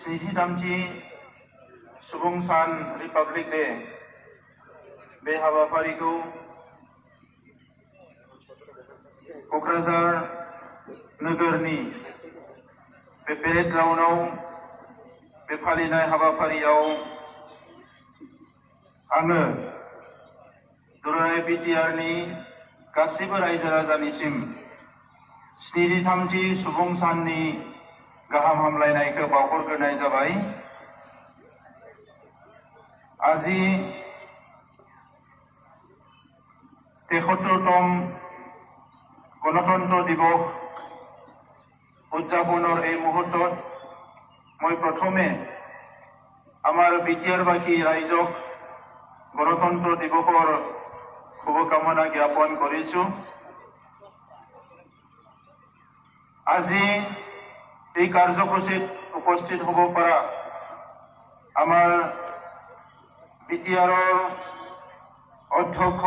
स्निजिथामथि सुबुं सान republic day बे हाबाफारिखौ क'क्राझार नोगोरनि बे पेरेड ग्राउन्डआव बे फालिनाय हाबाफारियाव आङो दुलाराय बिटिआरनि गासैबो रायजो राजानिसिम स्निजिथामथि सुबुं साननि गाहाम हामलायनायखौ बावहरग्रोनाय जाबाय। আজি ৭৩তম গণতন্ত্ৰ দিৱস উদযাপনৰ এই মুহূৰ্তত মই প্ৰথমে আমাৰ বিটিআৰবাসী ৰাইজক গণতন্ত্ৰ দিৱসৰ শুভকামনা জ্ঞাপন কৰিছোঁ। আজি এই কাৰ্যসূচীত উপস্থিত হ'ব পৰা আমাৰ বিটিআৰৰ অধ্যক্ষ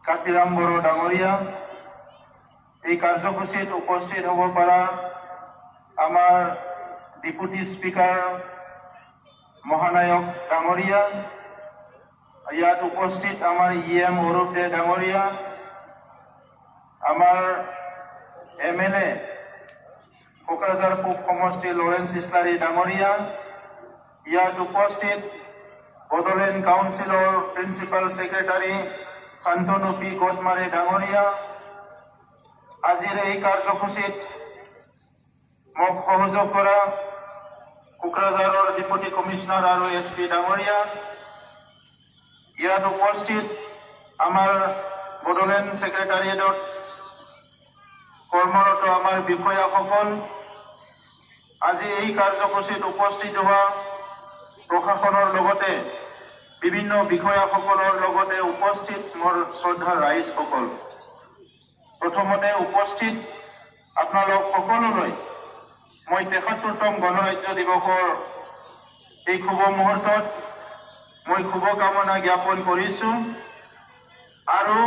কাতিৰাম বড়ো ডাঙৰীয়া, এই কাৰ্যসূচীত উপস্থিত হ'ব পৰা আমাৰ ডেপুটি স্পিকাৰ মহানায়ক ডাঙৰীয়া, ইয়াত উপস্থিত আমাৰ ইএম অৰূপ দে ডাঙৰীয়া, আমাৰ এমএলএ কোকৰাঝাৰ পূব সমষ্টি লৰেন্স ইছলাৰী ডাঙৰীয়া, ইয়াত উপস্থিত বড়োলেণ্ড কাউন্সিলৰ প্ৰিন্সিপাল ছেক্ৰেটাৰী শান্তনু পি কোটমাৰে ডাঙৰীয়া, আজিৰ এই কাৰ্যসূচীত মোক সহযোগ কৰা কোকৰাঝাৰৰ ডেপুটি কমিশনাৰ আৰু এছপি ডাঙৰীয়া, ইয়াত উপস্থিত আমাৰ বড়োলেণ্ড ছেক্ৰেটাৰিয়েটত কৰ্মৰত আমাৰ বিষয়াসকল, আজি এই কাৰ্যসূচীত উপস্থিত হোৱা প্ৰশাসনৰ লগতে বিভিন্ন বিষয়াসকলৰ লগতে উপস্থিত মোৰ শ্ৰদ্ধাৰ ৰাইজসকল, প্ৰথমতে উপস্থিত আপোনালোক সকলোলৈ মই ৭৩তম গণৰাজ্য দিৱসৰ এই শুভ মুহূৰ্তত মই শুভকামনা জ্ঞাপন কৰিছোঁ। আৰু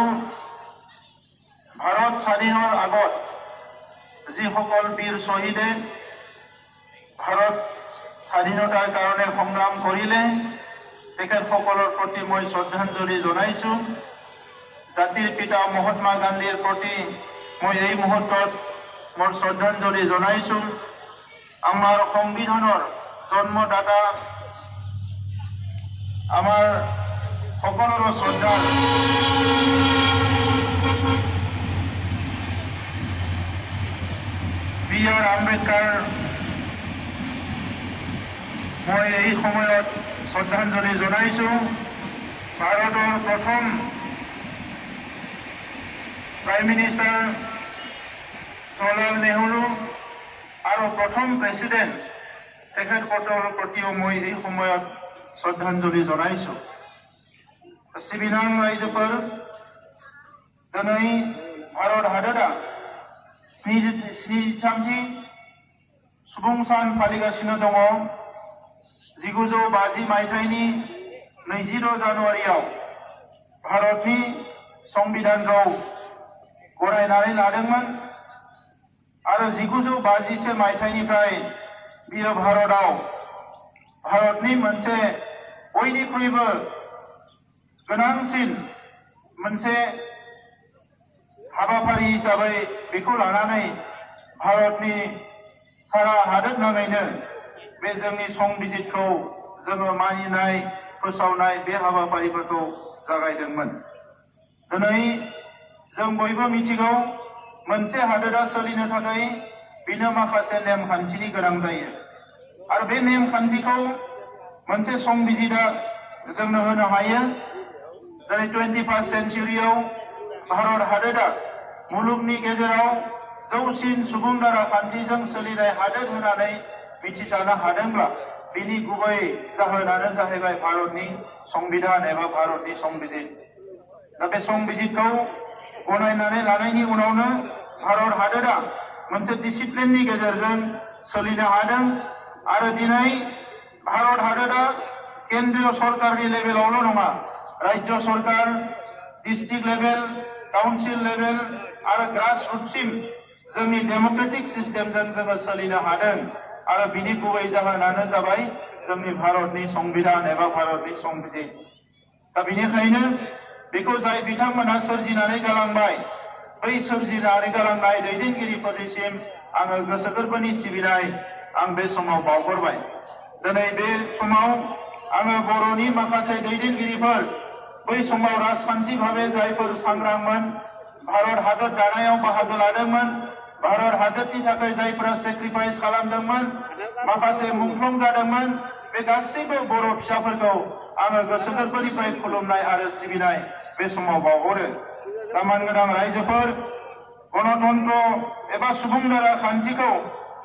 ভাৰত স্বাধীনৰ আগত যিসকল বীৰ শ্বহীদে ভাৰত স্বাধীনতাৰ কাৰণে সংগ্ৰাম কৰিলে তেখেতসকলৰ প্ৰতি মই শ্ৰদ্ধাঞ্জলি জনাইছোঁ। জাতিৰ পিতা মহাত্মা গান্ধীৰ প্ৰতি মই এই মুহূৰ্তত মোৰ শ্ৰদ্ধাঞ্জলি জনাইছোঁ। আমাৰ সংবিধানৰ জন্মদাতা আমাৰ সকলোৰে শ্ৰদ্ধাৰ বি.আৰ. আম্বেদকাৰ মই এই সময়ত শ্ৰদ্ধাঞ্জলি জনাইছোঁ। ভাৰতৰ প্ৰথম প্ৰাইম মিনিষ্টাৰ জৱাহৰলাল নেহৰু আৰু প্ৰথম প্ৰেছিডেণ্ট তেখেতসকলৰ প্ৰতিও মই এই সময়ত শ্ৰদ্ধাঞ্জলি জনাইছোঁ। सिबिनां रायजोफोर दिनै भारत हादरा स्निजिथामथि सुबुं सान फालिगासिनो दङ। 1950 मायथाइनि 22 जानुवारियाव भारतनि संबिधानखौ गनायनानै लादोंमोन आरो 1952 मायथाइनिफ्राय बियो भारताव भारतनि मोनसे बयनिख्रुइबो गोनांसिन मोनसे हाबाफारि हिसाबै बेखौ लानानै भारतनि सारा हादोरनाङैनो बे जोंनि संबिजितखौ जोङो मानिनाय फोसावनाय बे हाबाफारिफोरखौ जागायदोंमोन। दिनै जों बयबो मिथिगौ मोनसे हादोरा सोलिनो थाखाय बिनो माखासे नेमखान्थिनि गोनां जायो आरो बे नेमखान्थिखौ मोनसे संबिजिता जोंनो होनो हायो। दिनै 21st सेन्चुरियाव भारत हादोरा मुलुगनि गेजेराव जौसिन सुबुं राराखान्थिजों सोलिनाय हादोर होननानै मिथिजानो हादोंब्ला बिनि गुबै जाहोनानो जाहैबाय भारतनि संबिधान एबा भारतनि संबिजित। दा बे संबिजितखौ गनायनानै लानायनि उनावनो भारत हादोरा मोनसे डिसिप्लिननि गेजेरजों सोलिनो हादों आरो दिनै भारत हादोरा केन्द्रीय सरकारनि लेभेलावल' नङा, राज्य सरकार, डिस्ट्रिक्ट लेभेल, काउन्सिल लेभेल आरो ग्रासरुटसिम जोंनि डेम'क्रेटिक सिस्टेमजों जोङो सोलिनो हादों। आरो बिनि गुबै जाहोनानो जाबाय जोंनि भारतनि संबिधान एबा भारतनि संबिजित दा बेनिखायनो बेखौ जाय बिथांमोना सोरजिनानै गालांबाय बै सोरजिनानै गालांनाय दैदेनगिरिफोरनिसिम आङो गोसो गोरबोनि सिबिनाय आं बे समाव बावहरबाय दिनै बे समाव आङो बर'नि माखासे दैदेनगिरिफोर बै समाव राजखान्थि भाबे जायफोर सांग्रांमोन भारत हादर दानायाव बाहागो लादोंमोन भारत हादरनि थाखाय जायफोरा सेक्रिफाइस खालामदोंमोन माखासे मुंख्लं जादोंमोन बे गासैबो बर' फिसाफोरखौ आङो गोसो गोरबोनिफ्राय खुलुमनाय आरो सिबिनाय बे समाव बावहरो दा मानगोनां रायजोफोर गणतन्त्र एबा सुबुं दारा खान्थिखौ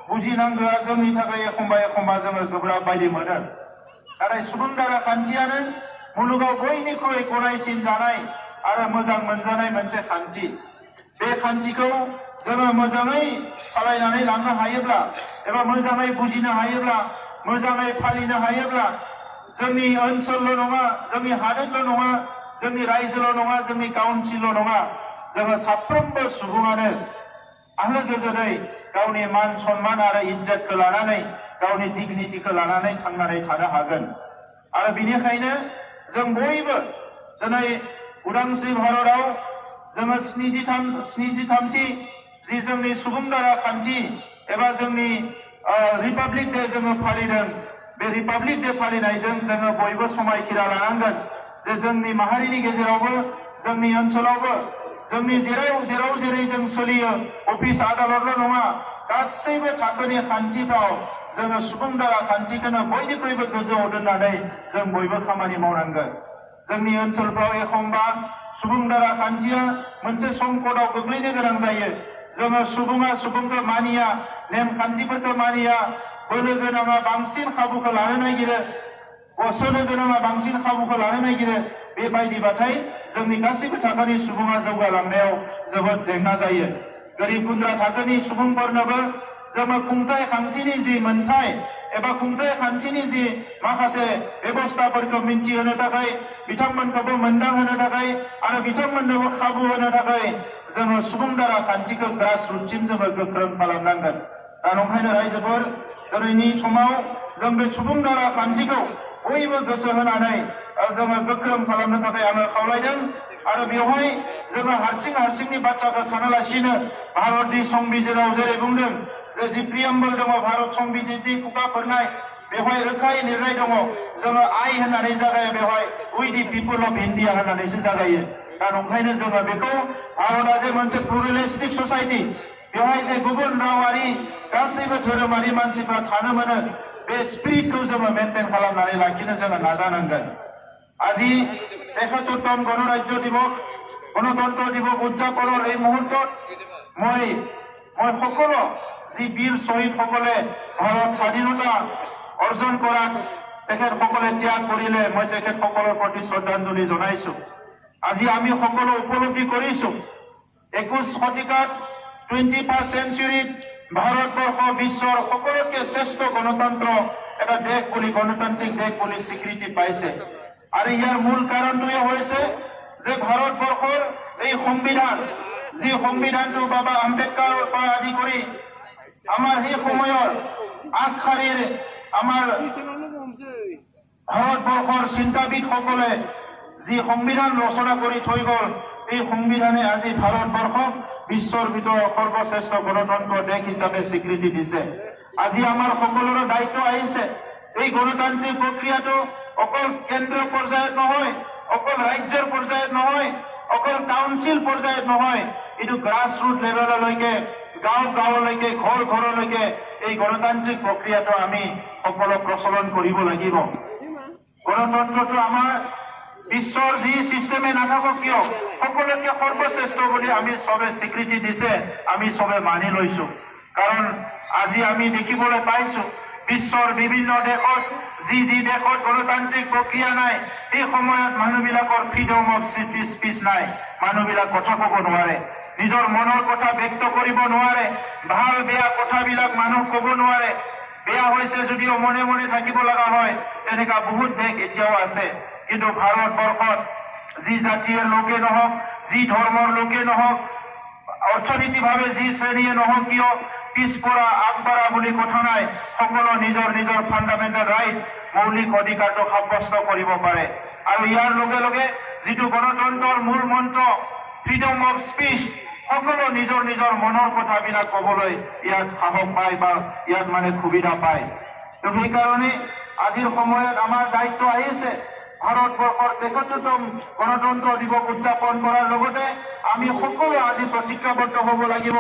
बुजिनांगौआ जोंनि थाखाय एखम्बा जोङो गोब्राब बायदि मोनो नाथाय सुबुं दारा खान्थियानो मुलुगाव बयनिख्रुइ गनायसिन जानाय आरो मोजां मोनजानाय मोनसे खान्थि बे खान्थिखौ जोङो मोजाङै सालायनानै लांनो हायोब्ला एबा मोजाङै बुजिनो हायोब्ला मोजाङै फालिनो हायोब्ला जोंनि ओनसोलल' नङा जोंनि हादोरल' नङा जोंनि रायजोल' नङा जोंनि काउन्सिलल' नङा जोङो साफ्रोमबो सुबुङानो आलो गोजोनै गावनि मान सन्मान आरो इज्जतखौ लानानै गावनि डिगनिटिखौ लानानै थांनानै थानो हागोन आरो बेनिखायनो जों बयबो दिनै उदांस्रि भारतआव जोङो 73थि जि जोंनि सुबुं दारा खान्थि एबा जोंनि रिपाब्लिक डे जोङो फालिदों बे रिपाब्लिक डे फालिनायजों जोङो बयबो समायखिरा लानांगोन जे जोंनि माहारिनि गेजेरावबो जोंनि ओनसोलावबो जोंनि जेराव जेरै जों सोलियो अफिस आदालतल' नङा गासैबो थाखोनि खान्थिफ्राव जोङो सुबुं दारा खान्थिखौनो बयनिख्रुइबो गोजौआव दोननानै जों बयबो खामानि मावनांगोन जोंनि ओनसोलफ्राव एखम्बा सुबुं दारा खान्थिया मोनसे संकटआव गोग्लैनो गोनां जायो जोङो सुबुंखौ मानिया नेमखान्थिफोरखौ मानिया बोलो गोनाङा बांसिन खाबुखौ लानो नागिरो सोलो गोनाङा बांसिन खाबुखौ लानो नागिरो बेबायदिबाथाय जोंनि गासैबो थाखोनि सुबुङा जौगालांनायाव जोबोद जेंना जायो गोरिब गुन्द्रा थाखोनि सुबुंफोरनोबो जोङो खुंथाय खान्थिनि जि मोन्थाय एबा खुंथाय खान्थिनि जि माखासे बेबस्थाफोरखौ मिन्थिहोनो थाखाय बिथांमोनखौबो मोनदांहोनो थाखाय आरो बिथांमोननोबो खाबु होनो थाखाय जोङो सुबुं दारा खान्थिखौ ग्रासरुटसिम जोङो गोख्रों खालामनांगोन दा नंखायनो रायजोफोर दिनैनि समाव जों बे सुबुं दारा खान्थिखौ बयबो गोसो होनानै जोङो गोख्रों खालामनो थाखाय आङो खावलायदों आरो बेवहाय जोङो हारसिंनि बाथ्राखौ सानालासिनो भारतनि संबिजिराव जेरै बुंदों जि प्रिएम्बल दङ भारत संबिजितनि खुगाफोरनाय बेवहाय रोखायै लिरनाय दङ जोङो आइ होननानै जागायो बेवहाय उइ दि पिपल अफ इन्डिया होननानैसो जागायो दा नंखायनो जोङो बेखौ भारतआ जे मोनसे प्लुरेलिस्टिक ससाइटि बेवहाय जे गुबुन रावारि गासैबो धोरोमारि मानसिफ्रा थानो मोनो बे स्पिरिटखौ जोङो मेनटेन खालामनानै लाखिनो जोङो नाजानांगोन আজি ৭৩তম গণৰাজ্য দিৱস গণতন্ত্ৰ দিৱস উদযাপনৰ এই মুহূৰ্তত মই সকলো যি বীৰ শ্বহীদসকলে ভাৰত স্বাধীনতা অৰ্জন কৰাত তেখেতসকলে ত্যাগ কৰিলে মই তেখেতসকলৰ প্ৰতি শ্ৰদ্ধাঞ্জলি জনাইছো আজি আমি সকলো উপলব্ধি কৰিছো 21 শতিকাত 21st centuryত ভাৰতবৰ্ষ বিশ্বৰ সকলোতকৈ শ্ৰেষ্ঠ গণতন্ত্ৰ এটা দেশ বুলি গণতান্ত্ৰিক দেশ বুলি স্বীকৃতি পাইছে আৰু ইয়াৰ মূল কাৰণটোৱে হৈছে যে ভাৰতবৰ্ষৰ এই সংবিধান যি সংবিধানটো বাবা আম্বেদকাৰৰ পৰা আদি কৰি আমাৰ সেই সময়ৰ আগশাৰীৰ আমাৰ ভাৰতবৰ্ষৰ চিন্তাবিদসকলে যি সংবিধান ৰচনা কৰি থৈ গ'ল এই সংবিধানে আজি ভাৰতবৰ্ষক বিশ্বৰ ভিতৰত সৰ্বশ্ৰেষ্ঠ গণতন্ত্ৰ দেশ হিচাপে স্বীকৃতি দিছে আজি আমাৰ সকলোৰে দায়িত্ব আহিছে এই গণতান্ত্ৰিক প্ৰক্ৰিয়াটো অকল কেন্দ্ৰীয় পৰ্যায়ত নহয় অকল ৰাজ্যৰ পৰ্যায়ত নহয় অকল কাউন্সিল পৰ্যায়ত নহয় এইটো গ্ৰাছৰুট লেভেললৈকে গাঁৱলৈকে ঘৰলৈকে এই গণতান্ত্ৰিক প্ৰক্ৰিয়াটো আমি সকলো প্ৰচলন কৰিব লাগিব গণতন্ত্ৰটো আমাৰ বিশ্বৰ যি সিস্টেমে নাথাকক কিয় সকলোকে সৰ্বশ্ৰেষ্ঠ বুলি আমি সবে স্বীকৃতি দিছে আমি সবে মানি লৈছো কাৰণ আজি আমি দেখিবলৈ পাইছো বিশ্বৰ বিভিন্ন দেশত যি দেশত গণতান্ত্ৰিক প্ৰক্ৰিয়া নাই এই সময়ত মানুহবিলাকৰ ফ্ৰীডম অফ স্পীচ নাই মানুহবিলাক কথা ক'ব নোৱাৰে নিজৰ মনৰ কথা ব্যক্ত কৰিব নোৱাৰে ভাল বেয়া কথাবিলাক মানুহ ক'ব নোৱাৰে বেয়া হৈছে যদিও মনে মনে থাকিব লগা হয় তেনেকা বহুত দেশ এতিয়াও আছে কিন্তু ভাৰতবৰ্ষত যি জাতিৰ লোকে নহওক যি ধৰ্মৰ লোকে নহওক অৰ্থনীতিভাৱে যি শ্ৰেণীয়ে নহওক কিয় পিছপৰা আগবঢ়া বুলি কথা নাই, সকলো নিজৰ নিজৰ ফাণ্ডামেণ্টেল ৰাইট মৌলিক অধিকাৰটো সাব্যস্ত কৰিব পাৰে। আৰু ইয়াৰ লগে লগে যিটো গণতন্ত্ৰৰ মূল মন্ত্ৰ ফ্ৰীডম অফ স্পীচ, সকলো নিজৰ নিজৰ মনৰ কথাবিলাক ক'বলৈ ইয়াত সাহস পায় বা ইয়াত মানে সুবিধা পায়। তো সেইকাৰণে আজিৰ সময়ত আমাৰ দায়িত্ব আহিছে ভাৰতবৰ্ষৰ ৭৩তম গণতন্ত্ৰ দিৱস উদযাপন কৰাৰ লগতে আমি সকলো আজি প্ৰতিজ্ঞাবদ্ধ হ'ব লাগিব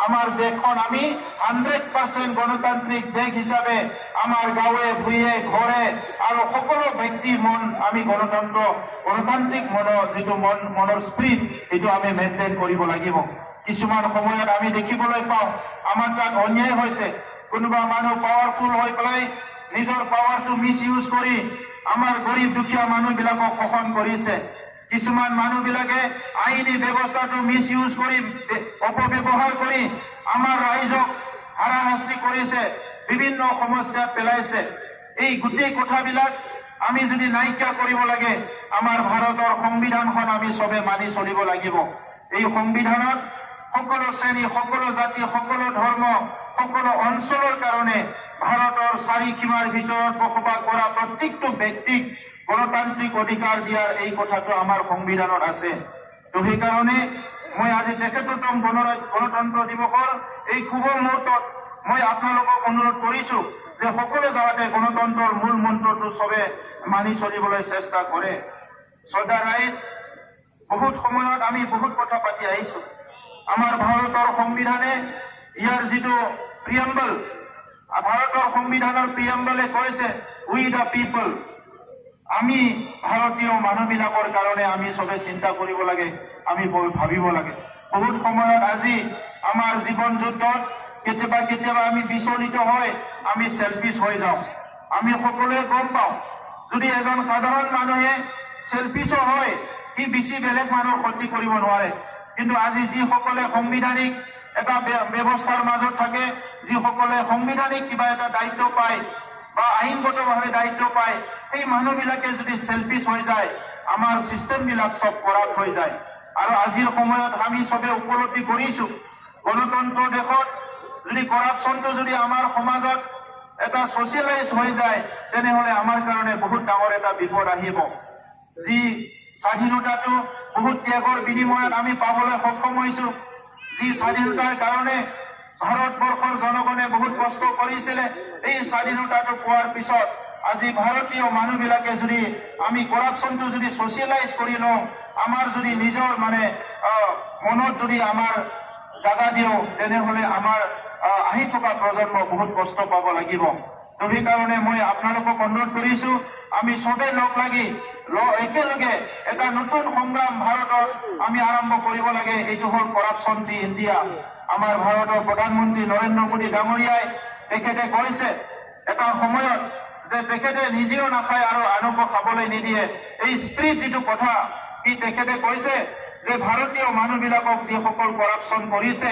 আমাৰ দেশখন আমি 100% গণতান্ত্ৰিক দেশ হিচাপে আমাৰ গাঁৱে ভূঞে ঘৰে আৰু সকলো ব্যক্তিৰ মন আমি গণতান্ত্ৰিক যিটো মনৰ স্পিৰিট এইটো আমি মেইনটেইন কৰিব লাগিব। কিছুমান সময়ত আমি দেখিবলৈ পাওঁ আমাৰ তাত অন্যায় হৈছে, কোনোবা মানুহ পাৱাৰফুল হৈ পেলাই নিজৰ পাৱাৰটো মিছ ইউজ কৰি আমাৰ গৰীব দুখীয়া মানুহবিলাকক শোষণ কৰিছে। কিছুমান মানুহবিলাকে আইনী ব্যৱস্থাটো মিছ ইউজ কৰি অপব্যৱহাৰ কৰি আমাৰ ৰাইজক হাৰাশাস্তি কৰিছে, বিভিন্ন সমস্যাত পেলাইছে। এই গোটেই কথাবিলাক আমি যদি নাইকিয়া কৰিব লাগে, আমাৰ ভাৰতৰ সংবিধানখন আমি চবে মানি চলিব লাগিব। এই সংবিধানত সকলো শ্ৰেণী, সকলো জাতি, সকলো ধৰ্ম, সকলো অঞ্চলৰ কাৰণে ভাৰতৰ চাৰিসীমাৰ ভিতৰত বসবাস কৰা প্ৰত্যেকটো ব্যক্তিক গণতান্ত্ৰিক অধিকাৰ দিয়াৰ এই কথাটো আমাৰ সংবিধানত আছে। তো সেইকাৰণে মই আজি ৭৩তম গণতন্ত্ৰ দিৱসৰ এই শুভ মুহূৰ্তত মই আপোনালোকক অনুৰোধ কৰিছোঁ যে সকলো যাতে গণতন্ত্ৰৰ মূল মন্ত্ৰটো চবে মানি চলিবলৈ চেষ্টা কৰে। শ্ৰদ্ধা ৰাইজ, বহুত সময়ত আমি বহুত কথা পাতি আহিছোঁ। আমাৰ ভাৰতৰ সংবিধানে ইয়াৰ যিটো প্ৰিএম্বল, ভাৰতৰ সংবিধানৰ প্ৰিএম্বলে কৈছে উই দ্য পিপল, আমি ভাৰতীয় মানুহবিলাকৰ কাৰণে আমি চবে চিন্তা কৰিব লাগে, আমি ভাবিব লাগে। বহুত সময়ত আজি আমাৰ জীৱন যুদ্ধত কেতিয়াবা আমি বিচলিত হয়, আমি সেলফিছ হৈ যাওঁ। আমি সকলোৱে গম পাওঁ যদি এজন সাধাৰণ মানুহে সেলফিছো হয়, সি বেছি বেলেগ মানুহৰ ক্ষতি কৰিব নোৱাৰে। কিন্তু আজি যিসকলে সাংবিধানিক এটা ব্যৱস্থাৰ মাজত থাকে, যিসকলে সাংবিধানিক কিবা এটা দায়িত্ব পায় বা আইনগতভাৱে দায়িত্ব পায়, সেই মানুহবিলাকে যদি সেলফিছ হৈ যায়, আমাৰ চিষ্টেমবিলাক চব কৰাপ্ট হৈ যায়। আৰু আজিৰ সময়ত আমি চবে উপলব্ধি কৰিছোঁ গণতন্ত্ৰ দেশত যদি কৰাপশ্যনটো যদি আমাৰ সমাজত এটা ছচিয়েলাইজ হৈ যায়, তেনেহ'লে আমাৰ কাৰণে বহুত ডাঙৰ এটা বিপদ আহিব। যি স্বাধীনতাটো বহুত ত্যাগৰ বিনিময়ত আমি পাবলৈ সক্ষম হৈছোঁ, যি স্বাধীনতাৰ কাৰণে ভাৰতবৰ্ষৰ জনগণে বহুত কষ্ট কৰিছিলে, এই স্বাধীনতাটো পোৱাৰ পিছত আজি ভাৰতীয় মানুহবিলাকে যদি আমি কৰাপশ্যনটো যদি ছচিয়েলাইজ কৰি লওঁ, আমাৰ যদি নিজৰ মানে মনত যদি আমাৰ জাগা দিওঁ, তেনেহ'লে আমাৰ আহি থকা প্ৰজন্ম বহুত কষ্ট পাব লাগিব। তো সেইকাৰণে মই আপোনালোকক অনুৰোধ কৰিছোঁ, আমি চবেই লগ লাগি একেলগে এটা নতুন সংগ্ৰাম ভাৰতত আমি আৰম্ভ কৰিব লাগে। এইটো হ'ল কৰাপশ্যন ফ্ৰী ইণ্ডিয়া। আমাৰ ভাৰতৰ প্ৰধানমন্ত্ৰী নৰেন্দ্ৰ মোদী ডাঙৰীয়াই তেখেতে কৈছে এটা সময়ত যে তেখেতে নিজেও নাখায় আৰু আনকো খাবলৈ নিদিয়ে। এই স্পিৰিট যিটো কথা সি তেখেতে কৈছে যে ভাৰতীয় মানুহবিলাকক যিসকল কৰাপশ্যন কৰিছে,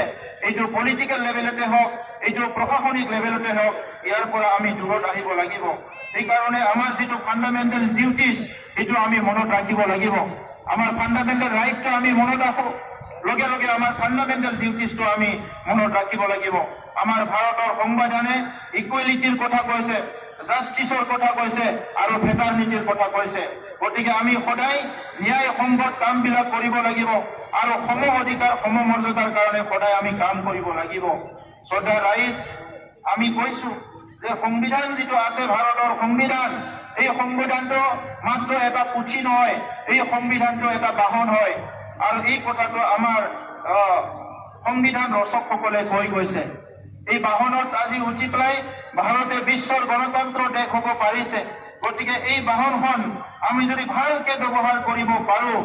এইটো পলিটিকেল লেভেলতে হওক, এইটো প্ৰশাসনিক লেভেলতে হওক, ইয়াৰ পৰা আমি দূৰত আহিব লাগিব। সেইকাৰণে আমাৰ যিটো ফাণ্ডামেণ্টেল ডিউটিজ, এইটো আমি মনত ৰাখিব লাগিব। আমাৰ ফাণ্ডামেণ্টেল ৰাইটটো আমি মনত ৰাখোঁ, লগে লগে আমাৰ ফাণ্ডামেণ্টেল ডিউটিজটো আমি মনত ৰাখিব লাগিব। আমাৰ ভাৰতৰ সংবিধানে ইকুৱেলিটিৰ কথা কৈছে, জাষ্টিছৰ কথা কৈছে আৰু ফেটাৰ্নিটিৰ কথা কৈছে। গতিকে আমি সদায় ন্যায়সংগত কামবিলাক কৰিব লাগিব আৰু সম অধিকাৰ সমমৰ্যাদাৰ কাৰণে সদায় আমি কাম কৰিব লাগিব। শ্ৰদ্ধা ৰাইজ, আমি কৈছোঁ যে সংবিধান যিটো আছে ভাৰতৰ সংবিধান, এই সংবিধানটো মাত্ৰ এটা পুথি নহয়, এই সংবিধানটো এটা বাহন হয়। আৰু এই কথাটো আমাৰ সংবিধান ৰচকসকলে কৈ গৈছে। এই বাহনত আজি উঠি পেলাই ভাৰতে বিশ্বৰ গণতন্ত্ৰ দেশ হ'ব পাৰিছে। গতিকে এই বাহনখন আমি যদি ভালকে ব্যৱহাৰ কৰিব পাৰোঁ,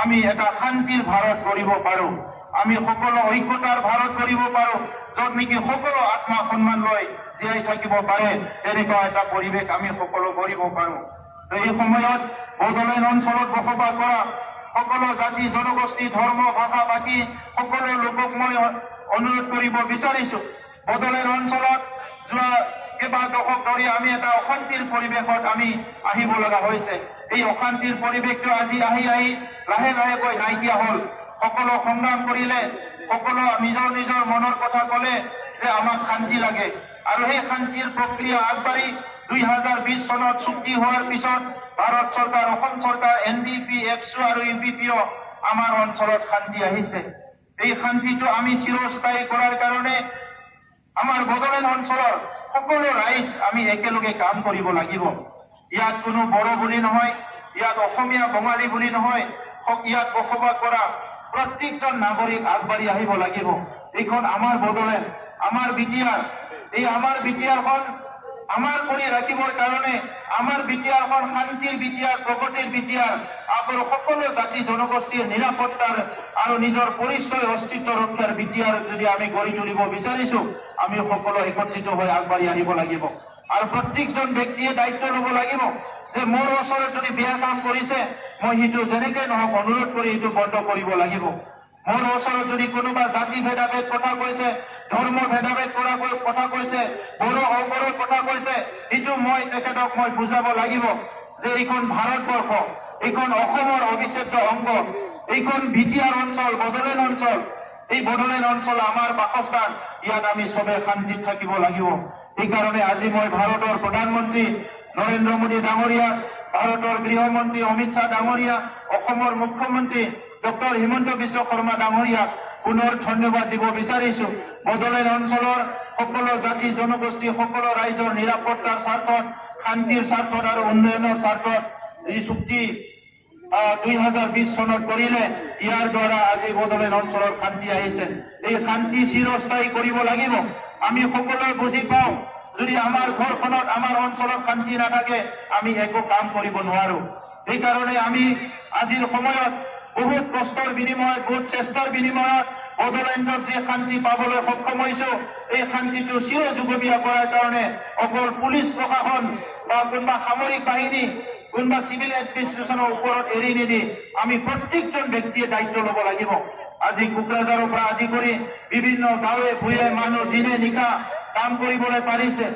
আমি এটা শান্তিৰ ভাৰত কৰিব পাৰোঁ, আমি সকলো ঐক্যতাৰ ভাৰত কৰিব পাৰোঁ, য'ত নেকি সকলো আত্মা সন্মান লৈ জীয়াই থাকিব পাৰে, তেনেকুৱা এটা পৰিৱেশ আমি সকলো কৰিব পাৰোঁ। তো এই সময়ত বড়োলেণ্ড অঞ্চলত বসবাস কৰা সকলো জাতি জনগোষ্ঠী ধৰ্ম ভাষা ভাষী সকলো লোকক মই অনুৰোধ কৰিব বিচাৰিছোঁ, বড়োলেণ্ড অঞ্চলত যোৱা কেইবা দশক ধৰি আমি এটা অশান্তিৰ পৰিৱেশত আমি আহিব লগা হৈছে। এই অশান্তিৰ পৰিৱেশটো আজি আহি লাহে লাহেকৈ নাইকিয়া হ'ল। সকলো সংগ্ৰাম কৰিলে, সকলো নিজৰ নিজৰ মনৰ কথা ক'লে যে আমাক শান্তি লাগে আৰু সেই শান্তিৰ প্ৰক্ৰিয়া আগবাঢ়ি 2020 চনত চুক্তি হোৱাৰ পিছত ভাৰত চৰকাৰ অসম চৰকাৰ NDP একশো আৰু UPPO আমাৰ অঞ্চলত শান্তি আহিছে এই শান্তিটো আমি চিৰস্থায়ী কৰাৰ কাৰণে আমাৰ বড়োলেণ্ড অঞ্চলৰ সকলো ৰাইজ আমি একেলগে কাম কৰিব লাগিব ইয়াত কোনো বড়ো বুলি নহয় ইয়াত অসমীয়া বঙালী বুলি নহয় ইয়াত বসবাস কৰা প্ৰত্যেকজন নাগৰিক আগবাঢ়ি আহিব লাগিব এইখন আমাৰ বড়োলেণ্ড আমাৰ বিটিআৰ এই আমাৰ বিটিআৰখন আমাৰ কৰি ৰাখিবৰ কাৰণে আমাৰ বিটিআৰখন শান্তিৰ বিটিআৰ প্ৰগতিৰ বিটিআৰ আৰু সকলো জাতি জনগোষ্ঠীৰ নিৰাপত্তাৰ আৰু নিজৰ পৰিচয় অস্তিত্ব ৰক্ষাৰ বিটিআৰ যদি আমি গঢ়ি তুলিব বিচাৰিছো আমি সকলো একত্ৰিত হৈ আগবাঢ়ি আহিব লাগিব আৰু প্ৰত্যেকজন ব্যক্তিয়ে দায়িত্ব ল'ব লাগিব যে মোৰ ওচৰত যদি বেয়া কাম কৰিছে মই সেইটো যেনেকৈ নহওক অনুৰোধ কৰি এইটো বন্ধ কৰিব লাগিব মোৰ ওচৰত যদি কোনোবা জাতি ভেদাভেদ কথা কৈছে ধৰ্ম ভেদাভেদ কৰা কথা কৈছে বড়ো অবড়োৰ কথা কৈছে এইটো মই তেখেতক মই বুজাব লাগিব যে এইখন ভাৰতবৰ্ষ এইখন অসমৰ অবিচ্ছেদ্য অংগ এইখন বিটিআৰ অঞ্চল বড়োলেণ্ড অঞ্চল এই বড়োলেণ্ড অঞ্চল আমাৰ বাসস্থান ইয়াত আমি সবে শান্তিত থাকিব লাগিব এইকাৰণে আজি মই ভাৰতৰ প্ৰধানমন্ত্ৰী নৰেন্দ্ৰ মোদী ডাঙৰীয়া ভাৰতৰ গৃহমন্ত্ৰী অমিত শ্বাহ ডাঙৰীয়া অসমৰ মুখ্যমন্ত্ৰী ডক্টৰ হিমন্ত বিশ্ব শৰ্মা ডাঙৰীয়াক পুনৰ ধন্যবাদ দিব বিচাৰিছো বড়োলেণ্ড অঞ্চলৰ সকলো জাতি জনগোষ্ঠী সকলো ৰাইজৰ নিৰাপত্তাৰ স্বাৰ্থত শান্তিৰ স্বাৰ্থত আৰু উন্নয়নৰ স্বাৰ্থত এই চুক্তি 2020 চনত কৰিলে ইয়াৰ দ্বাৰা আজি বড়োলেণ্ড অঞ্চলত শান্তি আহিছে এই শান্তি চিৰস্থায়ী কৰিব লাগিব আমি সকলোৱে বুজি পাওঁ যদি আমাৰ ঘৰখনত আমাৰ অঞ্চলত শান্তি নাথাকে আমি একো কাম কৰিব নোৱাৰো এইকাৰণে আমি আজিৰ সময়ত বহুত কষ্টৰ বিনিময়ত বহুত চেষ্টাৰ বিনিময়ত বড়োলেণ্ডত যে শান্তি পাবলৈ সক্ষম হৈছো এই শান্তিটো চিৰযুগমীয়া কৰাৰ কাৰণে অকল পুলিচ প্ৰশাসন বা কোনোবা সামৰিক বাহিনী কোনোবা চিভিল এডমিনিষ্ট্ৰেশ্যনৰ ওপৰত এৰি নিদি আমি প্ৰত্যেকজন ব্যক্তিয়ে দায়িত্ব ল'ব লাগিব আজি কোকৰাঝাৰৰ পৰা আদি কৰি বিভিন্ন গাঁৱে ভূঞে মানুহ দিনে নিশা কাম কৰিবলৈ পাৰিছে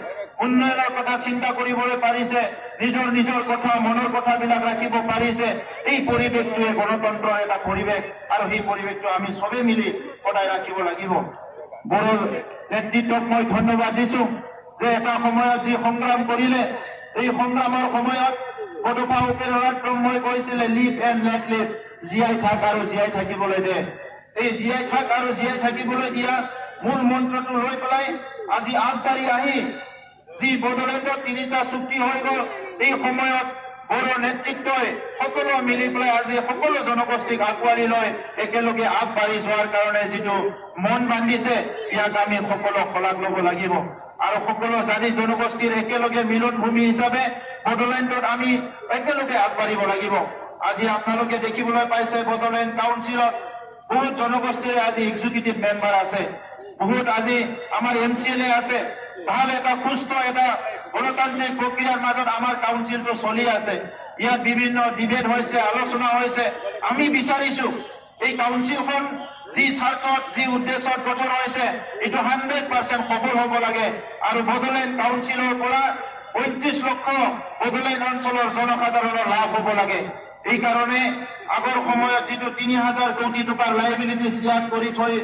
উন্নয়নৰ কথা চিন্তা কৰিবলৈ পাৰিছে নিজৰ নিজৰ কথা মনৰ কথাবিলাক ৰাখিব পাৰিছে এই পৰিৱেশটোৱে গণতন্ত্ৰৰ এটা পৰিৱেশ আৰু সেই পৰিৱেশটো আমি সবে মিলি সদায় ৰাখিব লাগিব বড়ো নেতৃত্বক মই ধন্যবাদ দিছো যে এটা সময়ত যি সংগ্ৰাম কৰিলে এই সংগ্ৰামৰ সময়ত বডোফা উপেন্দ্ৰনাথ ব্ৰহ্মই কৈছিলে লিভ এণ্ড লেট লিভ জীয়াই থাক আৰু জীয়াই থাকিবলৈ দে এই জীয়াই থাক আৰু জীয়াই থাকিবলৈ দিয়া মূল মন্ত্ৰটো লৈ পেলাই আজি আগবাঢ়ি আহি যি বড়োলেণ্ডত 3টা চুক্তি হৈ গ'ল এই সময়ত বড়ো নেতৃত্বই সকলো মিলি পেলাই আজি সকলো জনগোষ্ঠীক আঁকোৱালি লৈ একেলগে আগবাঢ়ি যোৱাৰ কাৰণে যিটো মন বান্ধিছে ইয়াক আমি সকলো শলাগ ল'ব লাগিব আৰু সকলো জাতি জনগোষ্ঠীৰ একেলগে মিলন ভূমি হিচাপে বড়োলেণ্ডত আমি একেলগে আগবাঢ়িব লাগিব আজি আপোনালোকে দেখিবলৈ পাইছে বড়োলেণ্ড কাউন্সিলত বহুত জনগোষ্ঠীৰ আজি এক্সিকিউটিভ মেম্বাৰ আছে বহুত আজি আমাৰ MCLA আছে ভাল এটা সুস্থ এটা গণতান্ত্ৰিক প্ৰক্ৰিয়াৰ মাজত আমাৰ কাউন্সিলটো চলি আছে ইয়াত বিভিন্ন ডিবেট হৈছে আলোচনা হৈছে আমি বিচাৰিছো এই কাউন্সিলখন যি স্বাৰ্থত যি উদ্দেশ্যত গঠন হৈছে এইটো 100% সফল হ'ব লাগে আৰু বড়োলেণ্ড কাউন্সিলৰ পৰা 35 লক্ষ বড়োলেণ্ড অঞ্চলৰ জনসাধাৰণৰ লাভ হ'ব লাগে এই কাৰণে আগৰ সময়ত যিটো 3000 কোটি টকাৰ লাইবিলিটিজ ইয়াত কৰি থৈ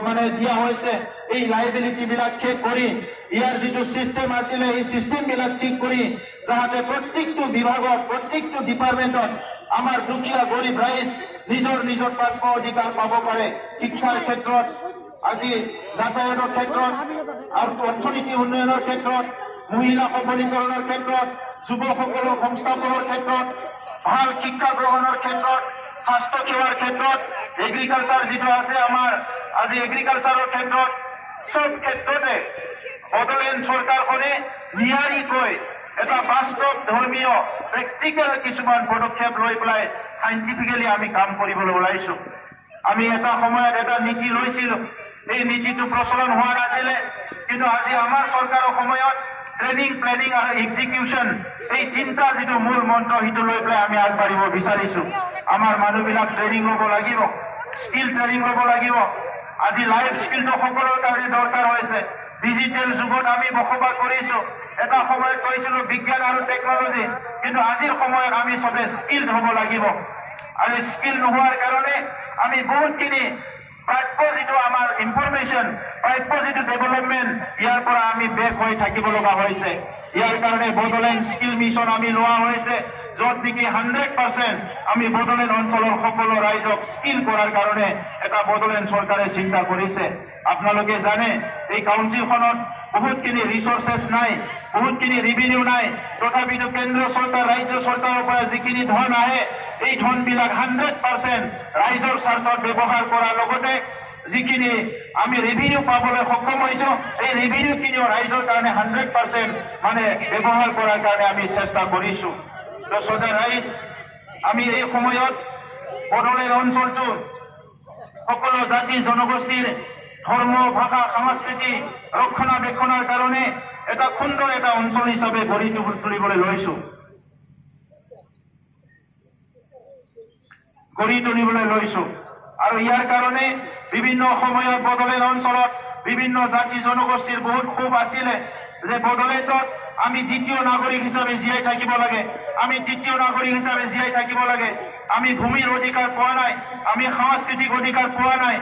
মানে দিয়া হৈছে এই লাইবিলিটি বিলাক চেক কৰি ইয়াৰ যিটো সিস্টেম আছিলে এই সিস্টেম বিলাক চেক কৰি যাতে প্ৰত্যেকটো বিভাগত প্ৰত্যেকটো ডিপাৰ্টমেণ্টত আমাৰ দুখীয়া গৰীব ৰাইজ নিজৰ নিজৰ প্ৰাপ্য অধিকাৰ পাব পাৰে শিক্ষাৰ ক্ষেত্ৰত আজি যাতায়াতৰ ক্ষেত্ৰত আৰু অৰ্থনীতি উন্নয়নৰ ক্ষেত্ৰত মহিলা সবলীকৰণৰ ক্ষেত্ৰত যুৱসকলৰ সংস্থাপনৰ ক্ষেত্ৰত ভাল শিক্ষা গ্ৰহণৰ ক্ষেত্ৰত স্বাস্থ্য সেৱাৰ ক্ষেত্ৰত এগ্ৰিকালচাৰ যিটো আছে আমাৰ আজি এগ্ৰিকালচাৰৰ ক্ষেত্ৰত সব ক্ষেত্ৰতে বড়োলেণ্ড চৰকাৰখনে নিয়াৰিকৈ এটা বাস্তৱ ধৰ্মীয় প্ৰেক্টিকেল কিছুমান পদক্ষেপ লৈ পেলাই সাইণ্টিফিকেলি আমি কাম কৰিবলৈ ওলাইছো আমি এটা সময়ত এটা নীতি লৈছিলো এই নীতিটো প্ৰচলন হোৱা নাছিলে কিন্তু আজি আমাৰ চৰকাৰৰ সময়ত ট্ৰেনিং প্লেনিং আৰু এক্সিকিউশন এই 3টা যিটো মূল মন্ত্ৰ হিটো লৈ পেলাই আমি আগবাঢ়িব বিচাৰিছো আমাৰ মানুহবিলাক ট্ৰেনিং ল'ব লাগিব স্কিল ট্ৰেনিং ল'ব লাগিব আজি লাইফ স্কিলটো সকলোৰ কাৰণে দৰকাৰ হৈছে ডিজিটেল যুগত আমি বসবাস কৰিছো এটা সময়ত কৈছিলো বিজ্ঞান আৰু টেকনলজি কিন্তু আজিৰ সময়ত আমি সবে স্কিল হ'ব লাগিব আৰু স্কিল নোহোৱাৰ কাৰণে আমি বহুতখিনি প্ৰাপ্য যিটো আমাৰ ইনফৰমেশ্যন, প্ৰাপ্য যিটো ডেভেলপমেণ্ট, ইয়াৰ পৰা আমি বেক হৈ থাকিব লগা হৈছে। ইয়াৰ কাৰণে বড়োলেণ্ড স্কিল মিছন আমি লোৱা হৈছে, য'ত নেকি 100% আমি বড়োলেণ্ড অঞ্চলৰ সকলো ৰাইজক স্কিল কৰাৰ কাৰণে এটা বড়োলেণ্ড চৰকাৰে চিন্তা কৰিছে। আপোনালোকে জানে এই কাউন্সিলখনত বহুতখিনি ৰিচোৰ্চেছ নাই, বহুতখিনি ৰেভিনিউ নাই, তথাপিতো কেন্দ্ৰীয় চৰকাৰ ৰাজ্য চৰকাৰৰ পৰা যিখিনি ধন আহে এই ধনবিলাক 100% ৰাইজৰ স্বাৰ্থত ব্যৱহাৰ কৰাৰ লগতে যিখিনি আমি ৰেভিনিউ পাবলৈ সক্ষম হৈছো এই ৰেভিনিউখিনিও ৰাইজৰ কাৰণে 100% মানে ব্যৱহাৰ কৰাৰ কাৰণে আমি চেষ্টা কৰিছো। তো সদা ৰাইজ, আমি এই সময়ত বড়োলেণ্ড অঞ্চলটো সকলো জাতি জনগোষ্ঠীৰ ধৰ্ম, ভাষা, সংস্কৃতি ৰক্ষণাবেক্ষণৰ কাৰণে এটা সুন্দৰ এটা অঞ্চল হিচাপে গঢ়ি তুলিবলৈ লৈছো। আৰু ইয়াৰ কাৰণে বিভিন্ন সময়ত বড়োলেণ্ড অঞ্চলত বিভিন্ন জাতি জনগোষ্ঠীৰ বহুত ক্ষোভ আছিলে যে বড়োলেণ্ডত আমি দ্বিতীয় নাগৰিক হিচাপে জীয়াই থাকিব লাগে, আমি তৃতীয় নাগৰিক হিচাপে জীয়াই থাকিব লাগে, আমি ভূমিৰ অধিকাৰ পোৱা নাই, আমি সাংস্কৃতিক অধিকাৰ পোৱা নাই।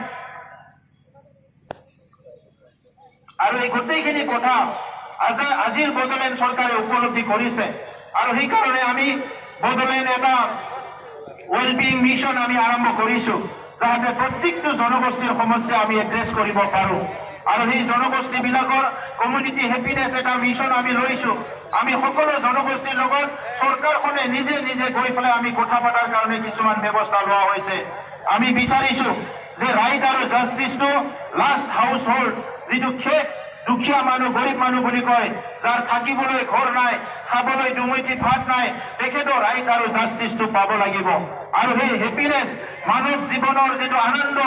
আৰু এই গোটেইখিনি কথা আজিৰ বড়োলেণ্ড চৰকাৰে উপলব্ধি কৰিছে। আৰু সেইকাৰণে আমি বড়োলেণ্ড এটা ৱেলবিং মিছন আমি আৰম্ভ কৰিছো, যাতে প্ৰত্যেকটো জনগোষ্ঠীৰ সমস্যা আমি এড্ৰেছ কৰিব পাৰো। আৰু সেই জনগোষ্ঠীবিলাকৰ কমিউনিটি হেপিনেছ এটা মিছন আমি লৈছো। আমি সকলো জনগোষ্ঠীৰ লগত চৰকাৰখনে নিজে নিজে গৈ পেলাই আমি কথা পতাৰ কাৰণে কিছুমান ব্যৱস্থা লোৱা হৈছে। আমি বিচাৰিছো যে ৰাইট আৰু জাষ্টিছটো লাষ্ট হাউচ হোল্ড, যিটো খেত দুখীয়া মানুহ, গৰীব মানুহ বুলি কয়, যাৰ থাকিবলৈ ঘৰ নাই, খাবলৈ দুমুঠি ভাত নাই, তেখেতৰ ৰাইট আৰু জাষ্টিছটো পাব লাগিব। আৰু সেই হেপিনেছ, মানৱ জীৱনৰ যিটো আনন্দ,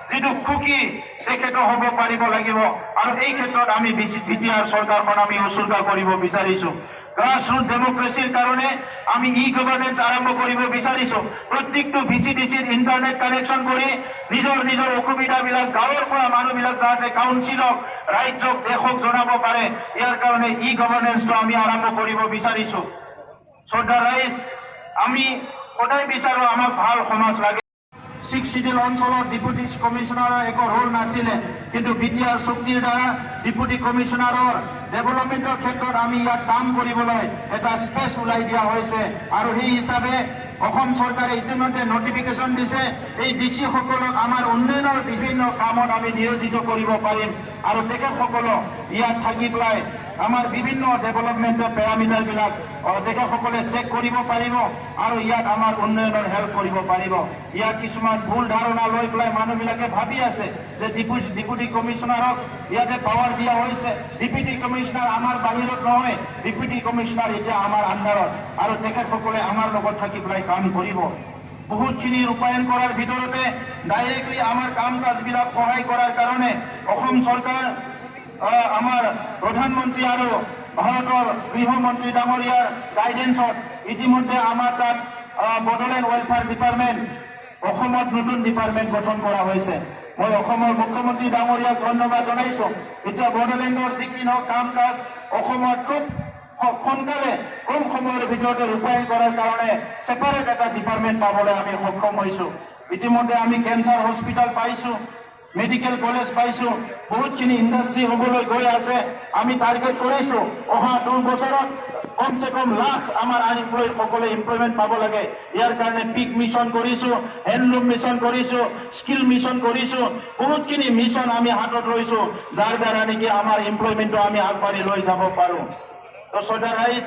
যিটো সুখী, তেখেতো হ'ব পাৰিব লাগিব। আৰু এই ক্ষেত্ৰত আমি বিটিআৰ চৰকাৰখন আমি উৎসৰ্গ কৰিব বিচাৰিছো। গ্ৰাছৰুট ডেমক্ৰেচিৰ কাৰণে আমি ই-গভাৰ্নেন্স আৰম্ভ কৰিব বিচাৰিছো। প্ৰত্যেকটো ভিচিডিচিত ইণ্টাৰনেট কানেকশ্যন কৰি নিজৰ নিজৰ অসুবিধাবিলাক গাঁৱৰ পৰা মানুহবিলাক যাতে কাউন্সিলক, ৰাজ্যক, দেশক জনাব পাৰে, ইয়াৰ কাৰণে ই-গভাৰ্নেন্সটো আমি আৰম্ভ কৰিব বিচাৰিছো। শ্ৰদ্ধা ৰাইজ, আমি সদায় বিচাৰো আমাক ভাল সমাজ লাগে। 6 শিডিউল অঞ্চলত ডেপুটি কমিশনাৰৰ একো ৰোল নাছিলে, কিন্তু বিটিআৰ চুক্তিৰ দ্বাৰা ডেপুটি কমিশনাৰৰ ডেভেলপমেণ্টৰ ক্ষেত্ৰত আমি ইয়াত কাম কৰিবলৈ এটা স্পেচ ওলাই দিয়া হৈছে। আৰু সেই হিচাপে অসম চৰকাৰে ইতিমধ্যে নটিফিকেশ্যন দিছে, এই ডিচিসকলক আমাৰ উন্নয়নৰ বিভিন্ন কামত আমি নিয়োজিত কৰিব পাৰিম। আৰু তেখেতসকলক ইয়াত থাকি পেলাই আমাৰ বিভিন্ন ডেভেলপমেণ্টৰ পেৰামিটাৰবিলাক তেখেতসকলে চেক কৰিব পাৰিব আৰু ইয়াত আমাৰ উন্নয়নৰ হেল্প কৰিব পাৰিব। ইয়াত কিছুমান ভুল ধাৰণা লৈ পেলাই মানুহবিলাকে ভাবি আছে যে ডেপুটি কমিশনাৰক ইয়াতে পাৱাৰ দিয়া হৈছে, ডেপুটি কমিশনাৰ আমাৰ বাহিৰত নহয়, ডেপুটি কমিশনাৰ এতিয়া আমাৰ আণ্ডাৰত, আৰু তেখেতসকলে আমাৰ লগত থাকি পেলাই কাম কৰিব। বহুতখিনি ৰূপায়ণ কৰাৰ ভিতৰতে ডাইৰেক্টলি আমাৰ কাম কাজবিলাক সহায় কৰাৰ কাৰণে অসম চৰকাৰ, আমাৰ প্ৰধানমন্ত্ৰী আৰু ভাৰতৰ গৃহমন্ত্ৰী ডাঙৰীয়াৰ গাইডেন্সত ইতিমধ্যে আমাৰ তাত বড়োলেণ্ড ৱেলফেয়াৰ ডিপাৰ্টমেণ্ট, অসমত নতুন ডিপাৰ্টমেণ্ট গঠন কৰা হৈছে। মই অসমৰ মুখ্যমন্ত্ৰী ডাঙৰীয়াক ধন্যবাদ জনাইছো। এতিয়া বড়োলেণ্ডৰ যিখিনি কাম কাজ অসমত খুব সোনকালে কম সময়ৰ ভিতৰতে ৰূপায়ণ কৰাৰ কাৰণে ছেপাৰেট এটা ডিপাৰ্টমেণ্ট পাবলৈ আমি সক্ষম হৈছো। ইতিমধ্যে আমি কেঞ্চাৰ হস্পিটেল পাইছো, মেডিকেল কলেজ পাইছো, বহুতখিনি ইণ্ডাষ্ট্ৰী হ'বলৈ গৈ আছে। আমি টাৰ্গেট কৰিছো অহা 2 বছৰত কমচে কম লাখ আমাৰ আনএমপ্লয়ডসকলে এমপ্লয়মেণ্ট পাব লাগে। ইয়াৰ কাৰণে পিক মিছন কৰিছো, হেণ্ডলুম মিছন কৰিছো, স্কিল মিছন কৰিছো, বহুতখিনি মিছন আমি হাতত লৈছো, যাৰ দ্বাৰা নেকি আমাৰ এমপ্লয়মেণ্টটো আমি আগবাঢ়ি লৈ যাব পাৰো। তো শ্ৰদ্ধা ৰাইজ,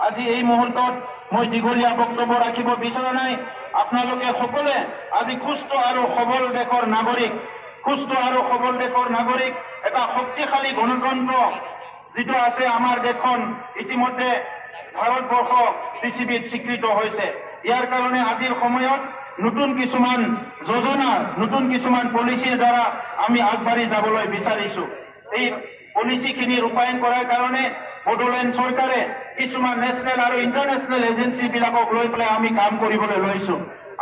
আজি এই মুহূৰ্তত মই দীঘলীয়া বক্তব্য ৰাখিব বিচৰা নাই। আপোনালোকে সকলোৱে আজি সুস্থ আৰু সবল দেশৰ নাগৰিক, এটা শক্তিশালী গণতন্ত্ৰ যিটো আছে আমাৰ দেশখন, ইতিমধ্যে ভাৰতবৰ্ষ পৃথিৱীত স্বীকৃত হৈছে। ইয়াৰ কাৰণে আজিৰ সময়ত নতুন কিছুমান যোজনা, নতুন কিছুমান পলিচিৰ দ্বাৰা আমি আগবাঢ়ি যাবলৈ বিচাৰিছো। এই পলিচিখিনি ৰূপায়ণ কৰাৰ কাৰণে বড়োলেণ্ড চৰকাৰে কিছুমান নেশ্যনেল আৰু ইণ্টাৰনেশ্যনেল এজেঞ্চিবিলাকক লৈ পেলাই আমি কাম কৰিবলৈ লৈছো।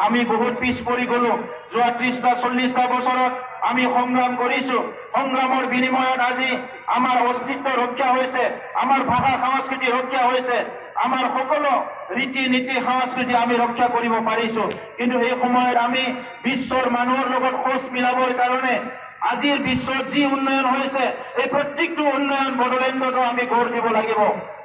আমি বহুত পিছ পৰি গলো। যোৱা 30-40টা বছৰত আমি সংগ্ৰাম কৰিছো। সংগ্ৰামৰ বিনিময়ত আজি আমাৰ অস্তিত্ব ৰক্ষা হৈছে, আমাৰ ভাষা সংস্কৃতি ৰক্ষা হৈছে, আমাৰ সকলো ৰীতি নীতি সংস্কৃতি আমি ৰক্ষা কৰিব পাৰিছো কিন্তু এই সময়ত আমি বিশ্বৰ মানুহৰ লগত খোজ মিলাবৰ কাৰণে আজিৰ বিশ্বত যি উন্নয়ন হৈছে এই প্ৰত্যেকটো উন্নয়ন বড়োলেণ্ডতো আমি গঢ় দিব লাগিব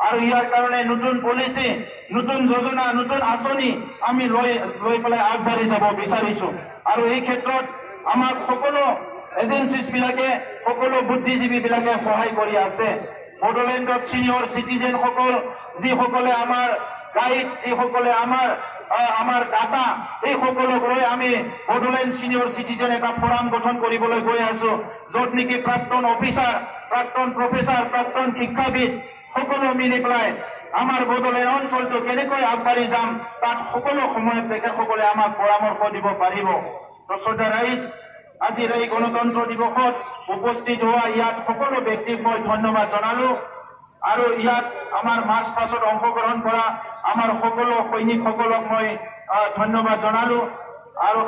আৰু ইয়াৰ কাৰণে নতুন পলিচি নতুন যোজনা নতুন আঁচনি আমি লৈ পেলাই আগবাঢ়ি যাব বিচাৰিছো আৰু এই ক্ষেত্ৰত আমাক সকলো এজেন্সিজ বিলাকে সকলো বুদ্ধিজীৱী বিলাকে সহায় কৰি আছে বড়োলেণ্ডত সিনিয়ৰ সিটিজেন সকল যিসকলে আমাৰ গাইড যিসকলে আমাৰ ডাটা এই সকলক লৈ আমি বড়োলেণ্ড সিনিয়ৰ সিটিজেন এটা ফৰাম গঠন কৰিবলৈ গৈ আছো য'ত নেকি প্ৰাক্তন অফিচাৰ প্ৰাক্তন প্ৰফেচাৰ প্ৰাক্তন শিক্ষাবিদ সকলো মিলি পেলাই আমাৰ বড়োলেণ্ড অঞ্চলটো কেনেকৈ আগবাঢ়ি যাম তাত সকলো সময়ত তেখেতসকলে আমাক পৰামৰ্শ দিব পাৰিব শ্ৰদ্ধা ৰাইজ আজিৰ এই গণতন্ত্ৰ দিৱসত উপস্থিত হোৱা ইয়াত সকলো ব্যক্তিক মই ধন্যবাদ জনালো আৰু ইয়াত আমাৰ মাৰ্চ পাছত অংশগ্ৰহণ কৰা আমাৰ সকলো সৈনিকসকলক মই ধন্যবাদ জনালো আৰু